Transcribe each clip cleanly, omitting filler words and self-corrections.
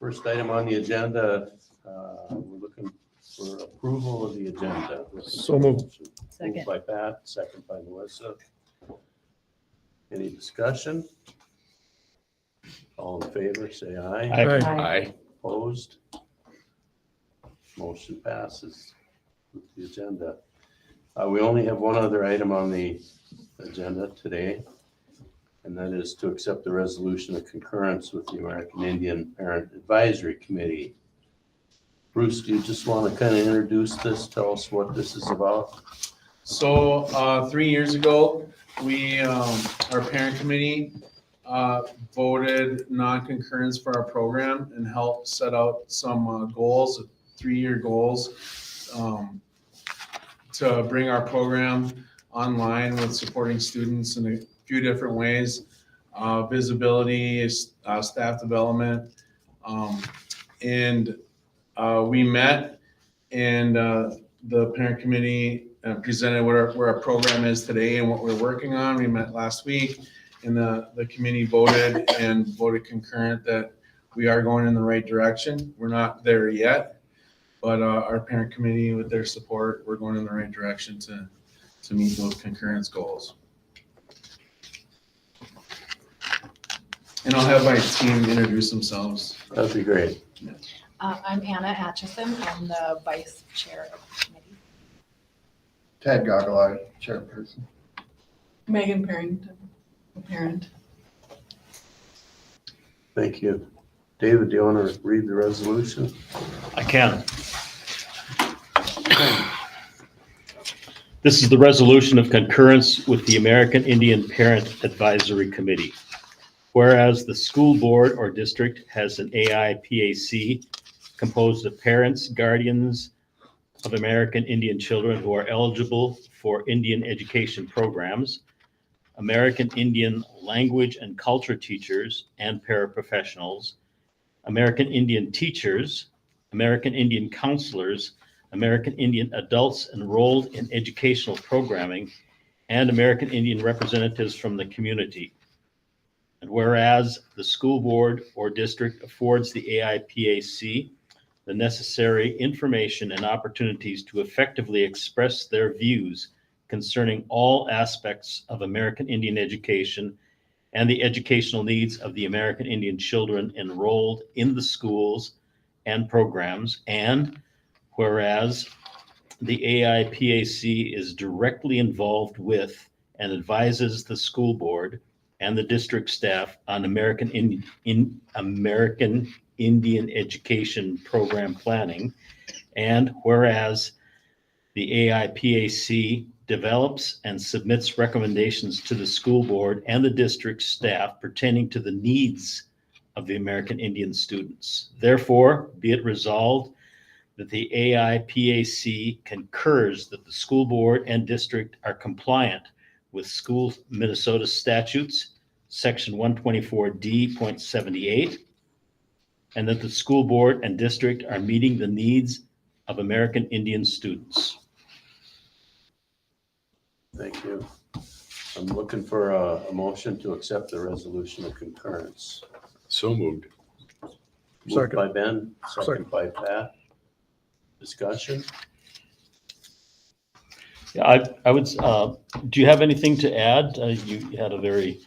First item on the agenda, we're looking for approval of the agenda. So moved. Second. Moved by Pat, second by Melissa. Any discussion? All in favor, say aye. Aye. Opposed? Motion passes with the agenda. We only have one other item on the agenda today, and that is to accept the resolution of concurrence with the American Indian Parent Advisory Committee. Bruce, do you just want to kind of introduce this? Tell us what this is about? So 3 years ago, our parent committee voted non-concurrence for our program and helped set out some goals, 3-year goals, to bring our program online with supporting students in a few different ways, visibility, staff development, and we met, and the parent committee presented where our program is today and what we're working on. We met last week, and the committee voted concurrent that we are going in the right direction. We're not there yet, but our parent committee, with their support, we're going in the right direction to meet those concurrence goals. And I'll have my team introduce themselves. That'd be great. I'm Anna Atchison. I'm the vice chair of the committee. Ted Goggle, chairperson. Megan Parrington, a parent. Thank you. David, do you want to read the resolution? I can. This is the resolution of concurrence with the American Indian Parent Advisory Committee. Whereas the school board or district has an AIPAC composed of parents, guardians of American Indian children who are eligible for Indian education programs, American Indian language and culture teachers and paraprofessionals, American Indian teachers, American Indian counselors, American Indian adults enrolled in educational programming, and American Indian representatives from the community. And whereas the school board or district affords the AIPAC the necessary information and opportunities to effectively express their views concerning all aspects of American Indian education and the educational needs of the American Indian children enrolled in the schools and programs. And whereas the AIPAC is directly involved with and advises the school board and the district staff on American Indian education program planning. And whereas the AIPAC develops and submits recommendations to the school board and the district staff pertaining to the needs of the American Indian students. Therefore, be it resolved that the AIPAC concurs that the school board and district are compliant with school Minnesota statutes, section 124D.78, and that the school board and district are meeting the needs of American Indian students. Thank you. I'm looking for a motion to accept the resolution of concurrence. So moved. Moved Second. by Ben, second Second. by Pat. Discussion? Yeah, I would, do you have anything to add? You had a very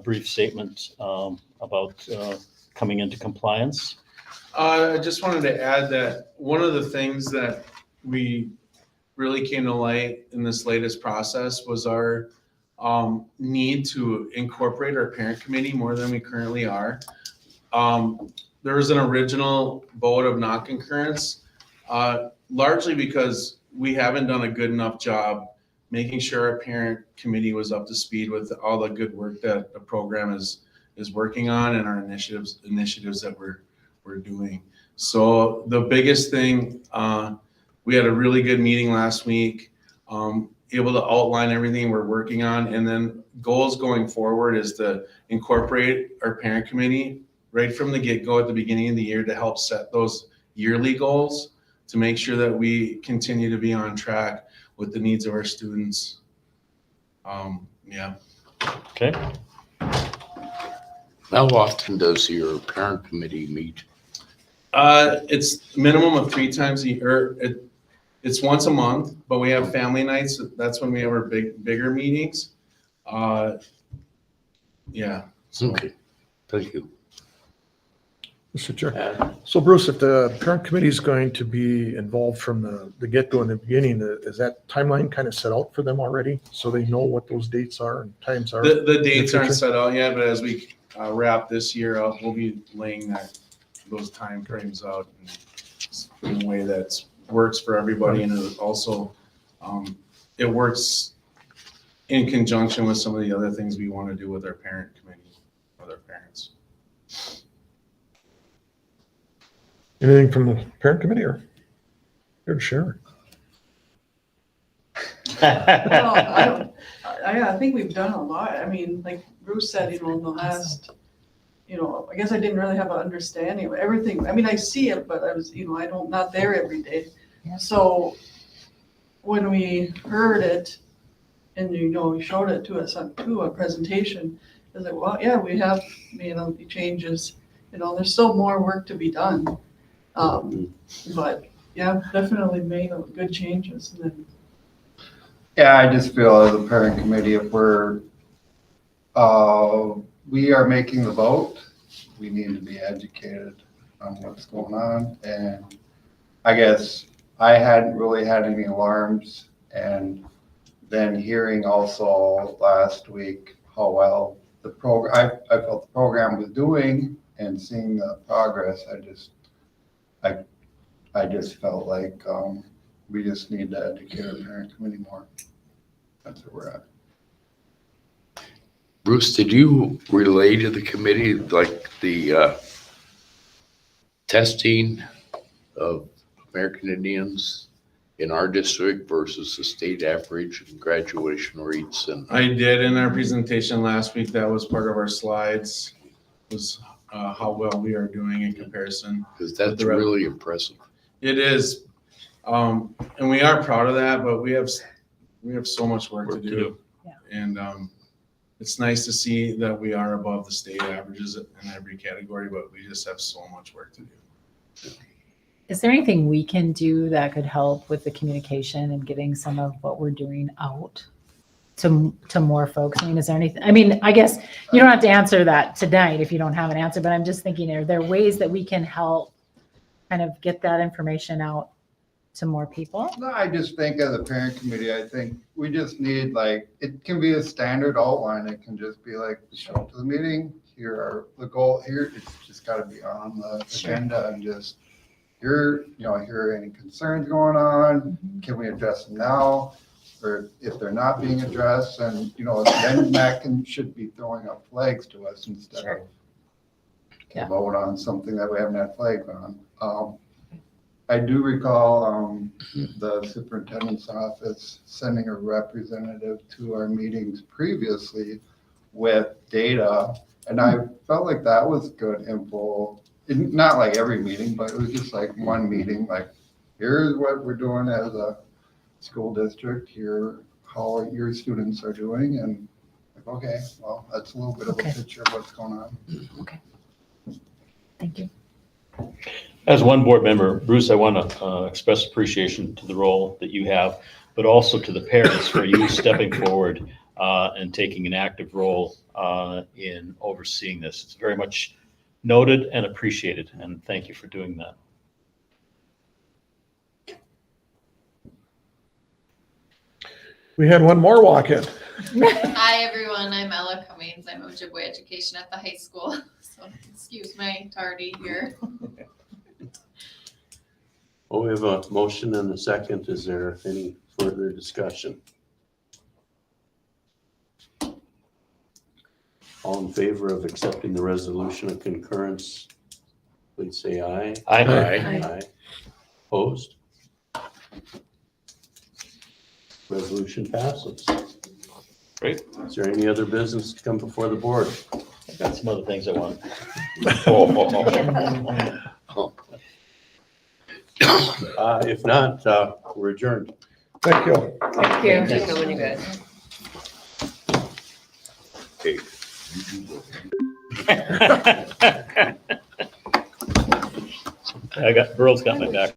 brief statement about coming into compliance. I just wanted to add that one of the things that we really came to light in this latest process was our need to incorporate our parent committee more than we currently are. There was an original vote of non-concurrence, largely because we haven't done a good enough job making sure our parent committee was up to speed with all the good work that the program is working on and our initiatives that we're doing. So the biggest thing, we had a really good meeting last week, able to outline everything we're working on, and then goals going forward is to incorporate our parent committee right from the get-go at the beginning of the year to help set those yearly goals to make sure that we continue to be on track with the needs of our students. Yeah. Okay. How often does your parent committee meet? It's minimum of 3 times a year. It's once a month, but we have family nights. That's when we have our bigger meetings. Yeah. So Okay, thank you. Mr. Chair. Pat? So Bruce, if the parent committee is going to be involved from the get-go in the beginning, is that timeline kind of set out for them already? So they know what those dates are and times are? the dates aren't future? set out yet, but as we wrap this year up, we'll be laying those time frames out in a way that works for everybody, and it also it works in conjunction with some of the other things we want to do with our parent committee, with our parents. Anything from the parent committee or here to share? Well, I think we've done a lot. I mean, like Bruce said, in the last, I guess I didn't really have an understanding of everything. I mean, I see it, but I was, not there every day. So when we heard it and, you showed it to us to a presentation, I was like, well, yeah, we have made all the changes. There's still more work to be done. But yeah, definitely made good changes. And then Yeah, I just feel as a parent committee, if we are making the vote, we need to be educated on what's going on. And I guess I hadn't really had any alarms, and then hearing also last week how well the program, I felt the program was doing, and seeing the progress, I just felt like we just need to educate our parent committee more. That's where we're at. Bruce, did you relay to the committee like the testing of American Indians in our district versus the state average and graduation rates? And I did in our presentation last week. That was part of our slides, was how well we are doing in comparison. because that's really impressive. It is, and we are proud of that, but we have so much work to do. Yeah. And it's nice to see that we are above the state averages in every category, but we just have so much work to do. Is there anything we can do that could help with the communication and getting some of what we're doing out to more folks? I mean, is there anything? I mean, I guess you don't have to answer that tonight if you don't have an answer, but I'm just thinking, are there ways that we can help kind of get that information out to more people? No, I just think as a parent committee, I think we just need it can be a standard outline. It can just be like, show up to the meeting, here are the goal, here, it's just gotta be on the agenda and just, here are any concerns going on, can we address them now? Or if they're not being addressed, and, then that should be throwing up flags to us instead of Yeah. vote on something that we haven't had flags on. I do recall the superintendent's office sending a representative to our meetings previously with data, and I felt like that was good info. Not like every meeting, but it was just like one meeting, like, here's what we're doing as a school district, here how your students are doing, and like, okay, well, that's a little bit of a picture of what's going on. Thank you. As one board member, Bruce, I want to express appreciation to the role that you have, but also to the parents for you stepping forward and taking an active role in overseeing this. It's very much noted and appreciated, and thank you for doing that. We had one more walk in. Hi, everyone. I'm Ella Cummings. I'm Ojibwe Education at the high school. So excuse my tardy here. Well, we have a motion and a second. Is there any further discussion? All in favor of accepting the resolution of concurrence, please say aye. Aye. Aye. Opposed? Resolution passes. Great. Is there any other business to come before the board? I've got some other things I want. If not, we're adjourned. Thank you. Thank you. Thanks. When you guys. Okay. I got, Burl's got my back.